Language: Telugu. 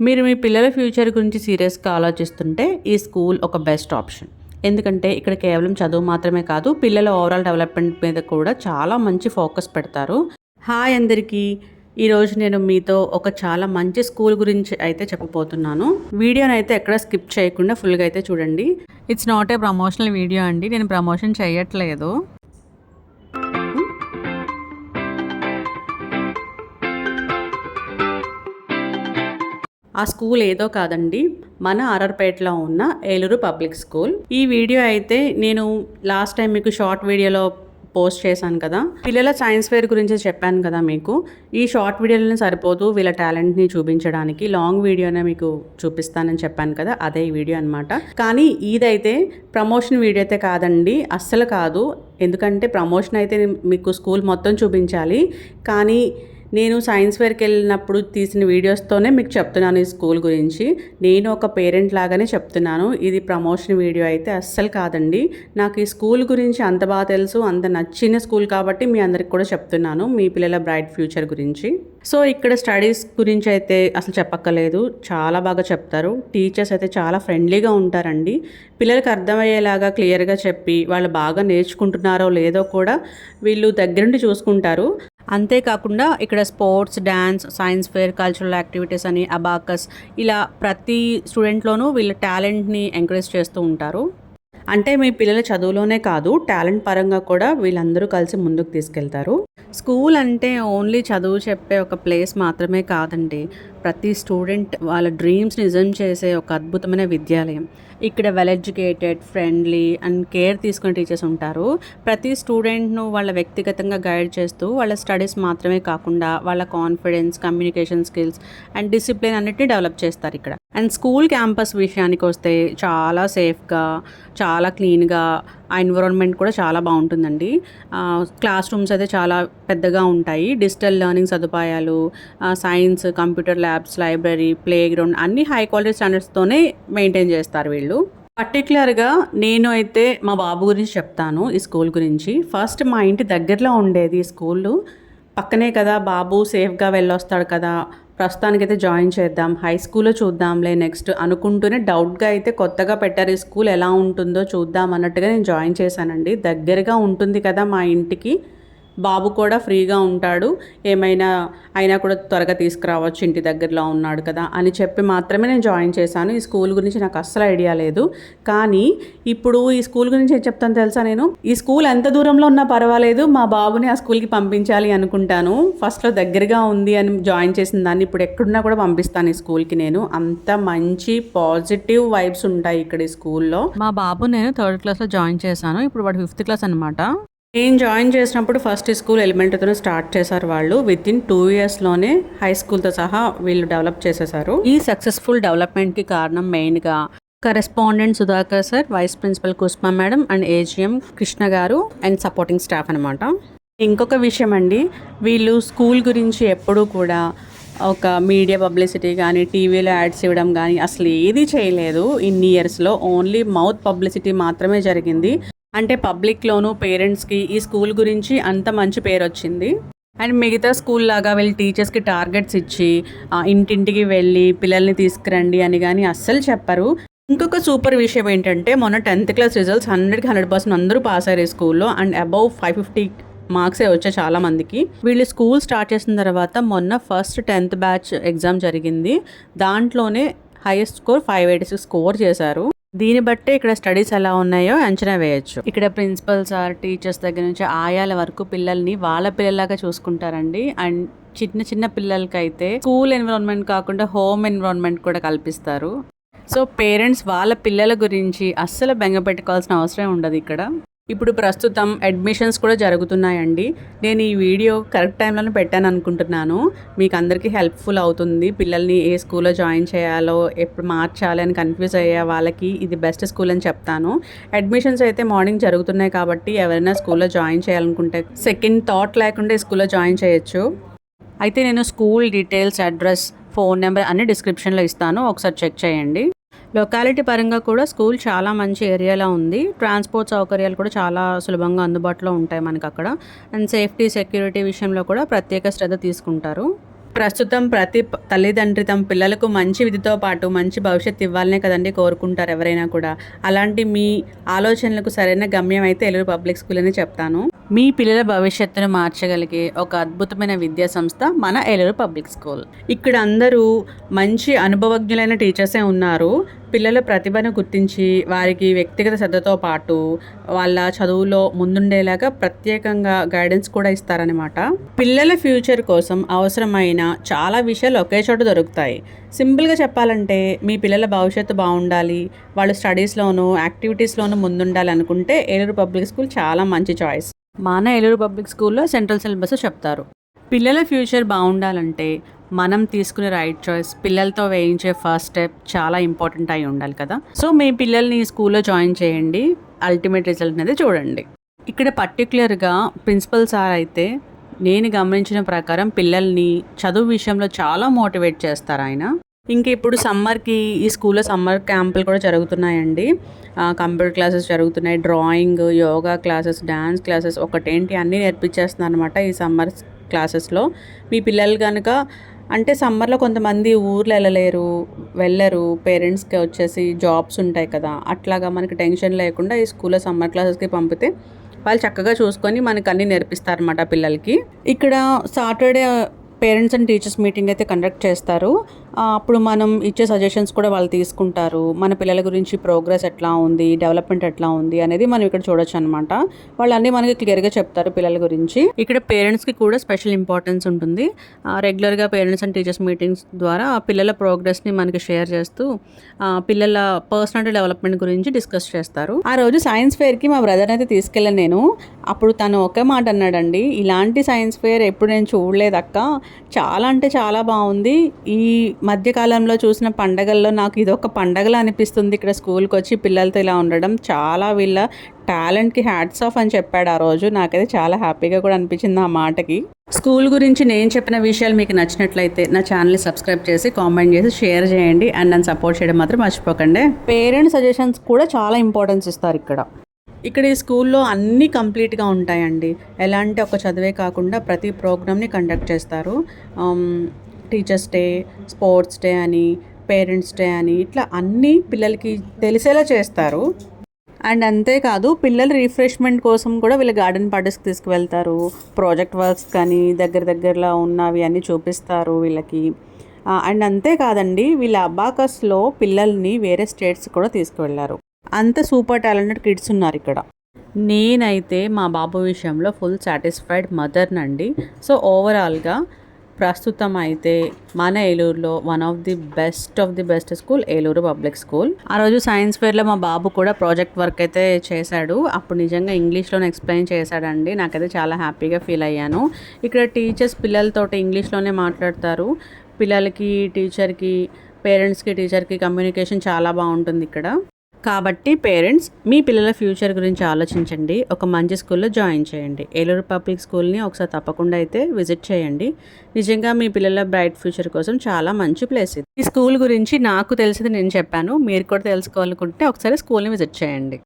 మీరు మీ పిల్లల ఫ్యూచర్ గురించి సీరియస్గా ఆలోచిస్తుంటే ఈ స్కూల్ ఒక బెస్ట్ ఆప్షన్. ఎందుకంటే ఇక్కడ కేవలం చదువు మాత్రమే కాదు, పిల్లల ఓవరాల్ డెవలప్మెంట్ మీద కూడా చాలా మంచి ఫోకస్ పెడతారు. హాయ్ అందరికీ, ఈరోజు నేను మీతో ఒక చాలా మంచి స్కూల్ గురించి అయితే చెప్పబోతున్నాను. వీడియోని అయితే ఎక్కడ స్కిప్ చేయకుండా ఫుల్గా అయితే చూడండి. It's not a promotional video అండి, నేను ప్రమోషన్ చేయట్లేదు. ఆ స్కూల్ ఏదో కాదండి, మన ఆర్ఆర్పేటలో ఉన్న ఏలూరు పబ్లిక్ స్కూల్. ఈ వీడియో అయితే నేను లాస్ట్ టైం మీకు షార్ట్ వీడియోలో పోస్ట్ చేశాను కదా, పిల్లల సైన్స్ ఫేర్ గురించి చెప్పాను కదా మీకు. ఈ షార్ట్ వీడియోలోనే సరిపోదు వీళ్ళ టాలెంట్ని చూపించడానికి, లాంగ్ వీడియోనే మీకు చూపిస్తానని చెప్పాను కదా, అదే ఈ వీడియో అనమాట. కానీ ఇదైతే ప్రమోషన్ వీడియో అయితే కాదండి, అస్సలు కాదు. ఎందుకంటే ప్రమోషన్ అయితే మీకు స్కూల్ మొత్తం చూపించాలి, కానీ నేను సైన్స్ ఫేర్కి వెళ్ళినప్పుడు తీసిన వీడియోస్తోనే మీకు చెప్తున్నాను ఈ స్కూల్ గురించి. నేను ఒక పేరెంట్ లాగానే చెప్తున్నాను, ఇది ప్రమోషన్ వీడియో అయితే అస్సలు కాదండి. నాకు ఈ స్కూల్ గురించి అంత బాగా తెలుసు, అంత నచ్చిన స్కూల్ కాబట్టి మీ అందరికి కూడా చెప్తున్నాను, మీ పిల్లల బ్రైట్ ఫ్యూచర్ గురించి. సో ఇక్కడ స్టడీస్ గురించి అయితే అసలు చెప్పక్కర్లేదు, చాలా బాగా చెప్తారు. టీచర్స్ అయితే చాలా ఫ్రెండ్లీగా ఉంటారండి. పిల్లలకు అర్థమయ్యేలాగా క్లియర్గా చెప్పి వాళ్ళు బాగా నేర్చుకుంటున్నారో లేదో కూడా వీళ్ళు దగ్గరుండి చూసుకుంటారు. అంతేకాకుండా ఇక్కడ sports, dance, science fair, cultural activities అని, అబాకస్, ఇలా ప్రతి స్టూడెంట్లోనూ వీళ్ళ టాలెంట్ని ఎంకరేజ్ చేస్తూ ఉంటారు. అంటే మీ పిల్లల చదువులోనే కాదు, టాలెంట్ పరంగా కూడా వీళ్ళందరూ కలిసి ముందుకు తీసుకెళ్తారు. స్కూల్ అంటే ఓన్లీ చదువు చెప్పే ఒక ప్లేస్ మాత్రమే కాదండి, ప్రతి స్టూడెంట్ వాళ్ళ డ్రీమ్స్ నిజం చేసే ఒక అద్భుతమైన విద్యాలయం. ఇక్కడ well educated, friendly and care తీసుకునే టీచర్స్ ఉంటారు. ప్రతి స్టూడెంట్ను వాళ్ళ వ్యక్తిగతంగా గైడ్ చేస్తూ వాళ్ళ స్టడీస్ మాత్రమే కాకుండా వాళ్ళ confidence, communication skills and discipline అన్నిటిని డెవలప్ చేస్తారు ఇక్కడ. అండ్ స్కూల్ క్యాంపస్ విషయానికి వస్తే చాలా సేఫ్గా, చాలా క్లీన్గా, ఆ ఎన్విరాన్మెంట్ కూడా చాలా బాగుంటుందండి. క్లాస్ రూమ్స్ అయితే చాలా పెద్దగా ఉంటాయి. డిజిటల్ లెర్నింగ్ సదుపాయాలు, science, computer labs, library, play ground అన్నీ హై క్వాలిటీ స్టాండర్డ్స్తోనే మెయింటైన్ చేస్తారు వీళ్ళు. పర్టికులర్గా నేను అయితే మా బాబు గురించి చెప్తాను ఈ స్కూల్ గురించి. ఫస్ట్ మా ఇంటి దగ్గరలో ఉండేది ఈ స్కూలు, పక్కనే కదా, బాబు సేఫ్గా వెళ్ళొస్తాడు కదా, ప్రస్తుతానికైతే జాయిన్ చేద్దాం, హై స్కూల్లో చూద్దాంలే నెక్స్ట్ అనుకుంటూనే డౌట్గా అయితే కొత్తగా పెట్టారు ఈ స్కూల్, ఎలా ఉంటుందో చూద్దాం అన్నట్టుగా నేను జాయిన్ చేశానండి. దగ్గరగా ఉంటుంది కదా మా ఇంటికి, బాబు కూడా ఫ్రీగా ఉంటాడు, ఏమైనా అయినా కూడా త్వరగా తీసుకురావచ్చు, ఇంటి దగ్గరలో ఉన్నాడు కదా అని చెప్పి మాత్రమే నేను జాయిన్ చేశాను. ఈ స్కూల్ గురించి నాకు అస్సలు ఐడియా లేదు. కానీ ఇప్పుడు ఈ స్కూల్ గురించి ఏం చెప్తాను తెలుసా, నేను ఈ స్కూల్ ఎంత దూరంలో ఉన్నా పర్వాలేదు, మా బాబుని ఆ స్కూల్కి పంపించాలి అనుకుంటాను. ఫస్ట్లో దగ్గరగా ఉంది అని జాయిన్ చేసిన దాన్ని ఇప్పుడు ఎక్కడున్నా కూడా పంపిస్తాను ఈ స్కూల్కి. నేను అంత మంచి పాజిటివ్ వైబ్స్ ఉంటాయి ఇక్కడ ఈ స్కూల్లో. మా బాబు నేను 3rd క్లాస్లో జాయిన్ చేశాను, ఇప్పుడు వాడు 5th క్లాస్ అనమాట. నేను జాయిన్ చేసినప్పుడు ఫస్ట్ స్కూల్ ఎలిమెంటరీతోనే స్టార్ట్ చేశారు వాళ్ళు. వితిన్ 2 yearsలోనే హై స్కూల్తో సహా వీళ్ళు డెవలప్ చేసేసారు. ఈ సక్సెస్ఫుల్ డెవలప్మెంట్కి కారణం మెయిన్గా correspondent Sudhakar sir, vice principal Kusma madam and AGM Krishna garu and supporting staff అనమాట. ఇంకొక విషయం అండి, వీళ్ళు స్కూల్ గురించి ఎప్పుడూ కూడా ఒక మీడియా పబ్లిసిటీ కానీ, టీవీలో యాడ్స్ ఇవ్వడం కానీ అసలు ఏది చేయలేదు. ఇన్ని ఇయర్స్లో ఓన్లీ మౌత్ పబ్లిసిటీ మాత్రమే జరిగింది. అంటే పబ్లిక్లోనూ, పేరెంట్స్కి ఈ స్కూల్ గురించి అంత మంచి పేరు వచ్చింది. అండ్ మిగతా స్కూల్ లాగా వీళ్ళు టీచర్స్కి టార్గెట్స్ ఇచ్చి ఇంటింటికి వెళ్ళి పిల్లల్ని తీసుకురండి అని కానీ అస్సలు చెప్పరు. ఇంకొక సూపర్ విషయం ఏంటంటే, మొన్న 10th క్లాస్ రిజల్ట్స్ 100కి 100% అందరూ పాస్ అయ్యారు ఈ స్కూల్లో. అండ్ అబౌవ్ 550 మార్క్సే వచ్చాయి చాలా మందికి. వీళ్ళు స్కూల్ స్టార్ట్ చేసిన తర్వాత మొన్న ఫస్ట్ 10th బ్యాచ్ ఎగ్జామ్ జరిగింది, దాంట్లోనే హైయెస్ట్ స్కోర్ 586 స్కోర్ చేశారు. దీన్ని బట్టే ఇక్కడ స్టడీస్ ఎలా ఉన్నాయో అంచనా వేయచ్చు. ఇక్కడ ప్రిన్సిపల్ సార్, టీచర్స్ దగ్గర నుంచి ఆయాల వరకు పిల్లల్ని వాళ్ళ పిల్లలాగా చూసుకుంటారండి. అండ్ చిన్న చిన్న పిల్లలకైతే స్కూల్ ఎన్విరాన్మెంట్ కాకుండా హోమ్ ఎన్విరాన్మెంట్ కూడా కల్పిస్తారు. సో పేరెంట్స్ వాళ్ళ పిల్లల గురించి అస్సలు బెంగ పెట్టుకోవాల్సిన అవసరం ఉండదు ఇక్కడ. ఇప్పుడు ప్రస్తుతం అడ్మిషన్స్ కూడా జరుగుతున్నాయండి. నేను ఈ వీడియో కరెక్ట్ టైంలోనే పెట్టాను అనుకుంటున్నాను, మీకు అందరికీ హెల్ప్ఫుల్ అవుతుంది. పిల్లల్ని ఏ స్కూల్లో జాయిన్ చేయాలో, ఎప్పుడు మార్చాలి అని కన్ఫ్యూజ్ అయ్యే వాళ్ళకి ఇది బెస్ట్ స్కూల్ అని చెప్తాను. అడ్మిషన్స్ అయితే మార్నింగ్ జరుగుతున్నాయి కాబట్టి ఎవరైనా స్కూల్లో జాయిన్ చేయాలనుకుంటే సెకండ్ థాట్ లేకుండా ఈ స్కూల్లో జాయిన్ చేయొచ్చు. అయితే నేను school details, address, phone number అన్ని డిస్క్రిప్షన్లో ఇస్తాను, ఒకసారి చెక్ చేయండి. లొకాలిటీ పరంగా కూడా స్కూల్ చాలా మంచి ఏరియాలో ఉంది. ట్రాన్స్పోర్ట్ సౌకర్యాలు కూడా చాలా సులభంగా అందుబాటులో ఉంటాయి మనకు అక్కడ. అండ్ సేఫ్టీ, సెక్యూరిటీ విషయంలో కూడా ప్రత్యేక శ్రద్ధ తీసుకుంటారు. ప్రస్తుతం ప్రతి తల్లిదండ్రి తమ పిల్లలకు మంచి విధితో పాటు మంచి భవిష్యత్తు ఇవ్వాలనే కదండి కోరుకుంటారు ఎవరైనా కూడా. అలాంటి మీ ఆలోచనలకు సరైన గమ్యం అయితే ఏలూరు పబ్లిక్ స్కూల్ అని చెప్తాను. మీ పిల్లల భవిష్యత్తును మార్చగలిగే ఒక అద్భుతమైన విద్యా సంస్థ మన ఏలూరు పబ్లిక్ స్కూల్. ఇక్కడ అందరూ మంచి అనుభవజ్ఞులైన టీచర్సే ఉన్నారు. పిల్లల ప్రతిభను గుర్తించి వారికి వ్యక్తిగత శ్రద్ధతో పాటు వాళ్ళ చదువులో ముందుండేలాగా ప్రత్యేకంగా గైడెన్స్ కూడా ఇస్తారనమాట. పిల్లల ఫ్యూచర్ కోసం అవసరమైన చాలా విషయాలు ఒకే చోట దొరుకుతాయి. సింపుల్గా చెప్పాలంటే మీ పిల్లల భవిష్యత్తు బాగుండాలి, వాళ్ళు స్టడీస్లోనూ యాక్టివిటీస్లోనూ ముందుండాలి అనుకుంటే ఏలూరు పబ్లిక్ స్కూల్ చాలా మంచి చాయిస్. మన ఏలూరు పబ్లిక్ స్కూల్లో సెంట్రల్ సిలబస్ చెప్తారు. పిల్లల ఫ్యూచర్ బాగుండాలంటే మనం తీసుకునే రైట్ చాయిస్, పిల్లలతో వేయించే ఫస్ట్ స్టెప్ చాలా ఇంపార్టెంట్ అయి ఉండాలి కదా. సో మీ పిల్లల్ని ఈ స్కూల్లో జాయిన్ చేయండి, అల్టిమేట్ రిజల్ట్ అనేది చూడండి. ఇక్కడ పర్టికులర్గా ప్రిన్సిపల్ సార్ అయితే నేను గమనించిన ప్రకారం పిల్లల్ని చదువు విషయంలో చాలా మోటివేట్ చేస్తారు ఆయన. ఇంక ఇప్పుడు సమ్మర్కి ఈ స్కూల్లో సమ్మర్ క్యాంపులు కూడా జరుగుతున్నాయండి. కంప్యూటర్ క్లాసెస్ జరుగుతున్నాయి, drawing, yoga classes, dance classes, ఒకటేంటి అన్నీ నేర్పించేస్తున్నారు అనమాట ఈ సమ్మర్ క్లాసెస్లో. మీ పిల్లలు కనుక అంటే సమ్మర్లో కొంతమంది ఊర్లో వెళ్ళరు, పేరెంట్స్కి వచ్చేసి జాబ్స్ ఉంటాయి కదా, అట్లాగా మనకి టెన్షన్ లేకుండా ఈ స్కూల్లో సమ్మర్ క్లాసెస్కి పంపితే వాళ్ళు చక్కగా చూసుకొని మనకు అన్నీ నేర్పిస్తారన్నమాట పిల్లలకి. ఇక్కడ Saturday parents and teachers meeting అయితే కండక్ట్ చేస్తారు. అప్పుడు మనం ఇచ్చే సజెషన్స్ కూడా వాళ్ళు తీసుకుంటారు. మన పిల్లల గురించి ప్రోగ్రెస్ ఎట్లా ఉంది, డెవలప్మెంట్ ఎట్లా ఉంది అనేది మనం ఇక్కడ చూడొచ్చు అనమాట. వాళ్ళు అన్నీ మనకి క్లియర్గా చెప్తారు పిల్లల గురించి. ఇక్కడ పేరెంట్స్కి కూడా స్పెషల్ ఇంపార్టెన్స్ ఉంటుంది. రెగ్యులర్గా పేరెంట్స్ అండ్ టీచర్స్ మీటింగ్స్ ద్వారా పిల్లల ప్రోగ్రెస్ని మనకి షేర్ చేస్తూ పిల్లల పర్సనాలిటీ డెవలప్మెంట్ గురించి డిస్కస్ చేస్తారు. ఆ రోజు సైన్స్ ఫేర్కి మా బ్రదర్ని అయితే తీసుకెళ్ళాను నేను. అప్పుడు తను ఒకే మాట అన్నాడండి, ఇలాంటి సైన్స్ ఫేర్ ఎప్పుడు నేను చూడలేదక్క, చాలా అంటే చాలా బాగుంది. ఈ మధ్యకాలంలో చూసిన పండగల్లో నాకు ఇదొక పండగలా అనిపిస్తుంది. ఇక్కడ స్కూల్కి వచ్చి పిల్లలతో ఇలా ఉండడం, చాలా వీళ్ళ టాలెంట్కి హ్యాట్స్ ఆఫ్ అని చెప్పాడు ఆ రోజు. నాకైతే చాలా హ్యాపీగా కూడా అనిపించింది ఆ మాటకి. స్కూల్ గురించి నేను చెప్పిన విషయాలు మీకు నచ్చినట్లయితే నా ఛానల్ని సబ్స్క్రైబ్ చేసి కామెంట్ చేసి షేర్ చేయండి. అండ్ నన్ను సపోర్ట్ చేయడం మాత్రం మర్చిపోకండి. పేరెంట్స్ సజెషన్స్ కూడా చాలా ఇంపార్టెన్స్ ఇస్తారు ఇక్కడ ఈ స్కూల్లో అన్నీ కంప్లీట్గా ఉంటాయండి. ఎలా అంటే ఒక చదివే కాకుండా ప్రతి ప్రోగ్రామ్ని కండక్ట్ చేస్తారు. టీచర్స్ డే, స్పోర్ట్స్ డే అని, పేరెంట్స్ డే అని, ఇట్లా అన్నీ పిల్లలకి తెలిసేలా చేస్తారు. అండ్ అంతేకాదు పిల్లల రిఫ్రెష్మెంట్ కోసం కూడా వీళ్ళ గార్డెన్ పార్టీస్కి తీసుకువెళ్తారు. ప్రాజెక్ట్ వర్క్స్ కానీ దగ్గరలో ఉన్నవి అన్నీ చూపిస్తారు వీళ్ళకి. అండ్ అంతేకాదండి వీళ్ళ అబాకస్లో పిల్లల్ని వేరే స్టేట్స్ కూడా తీసుకువెళ్ళారు. అంత సూపర్ టాలెంటెడ్ కిడ్స్ ఉన్నారు ఇక్కడ. నేనైతే మా బాబు విషయంలో ఫుల్ సాటిస్ఫైడ్ మదర్నండి. సో ఓవరాల్గా ప్రస్తుతం అయితే మన ఏలూరులో one of the best school Eluru public school. ఆ రోజు సైన్స్ ఫేర్లో మా బాబు కూడా ప్రాజెక్ట్ వర్క్ అయితే చేశాడు. అప్పుడు నిజంగా ఇంగ్లీష్లోనే ఎక్స్ప్లెయిన్ చేశాడండి. నాకైతే చాలా హ్యాపీగా ఫీల్ అయ్యాను. ఇక్కడ టీచర్స్ పిల్లలతోటి ఇంగ్లీష్లోనే మాట్లాడతారు. పిల్లలకి టీచర్కి, పేరెంట్స్కి టీచర్కి కమ్యూనికేషన్ చాలా బాగుంటుంది ఇక్కడ. కాబట్టి పేరెంట్స్ మీ పిల్లల ఫ్యూచర్ గురించి ఆలోచించండి, ఒక మంచి స్కూల్లో జాయిన్ చేయండి. ఏలూరు పబ్లిక్ స్కూల్ని ఒకసారి తప్పకుండా అయితే విజిట్ చేయండి. నిజంగా మీ పిల్లల బ్రైట్ ఫ్యూచర్ కోసం చాలా మంచి ప్లేస్ ఇది. ఈ స్కూల్ గురించి నాకు తెలిసింది నేను చెప్పాను. మీరు కూడా తెలుసుకోవాలనుకుంటే ఒకసారి స్కూల్ని విజిట్ చేయండి.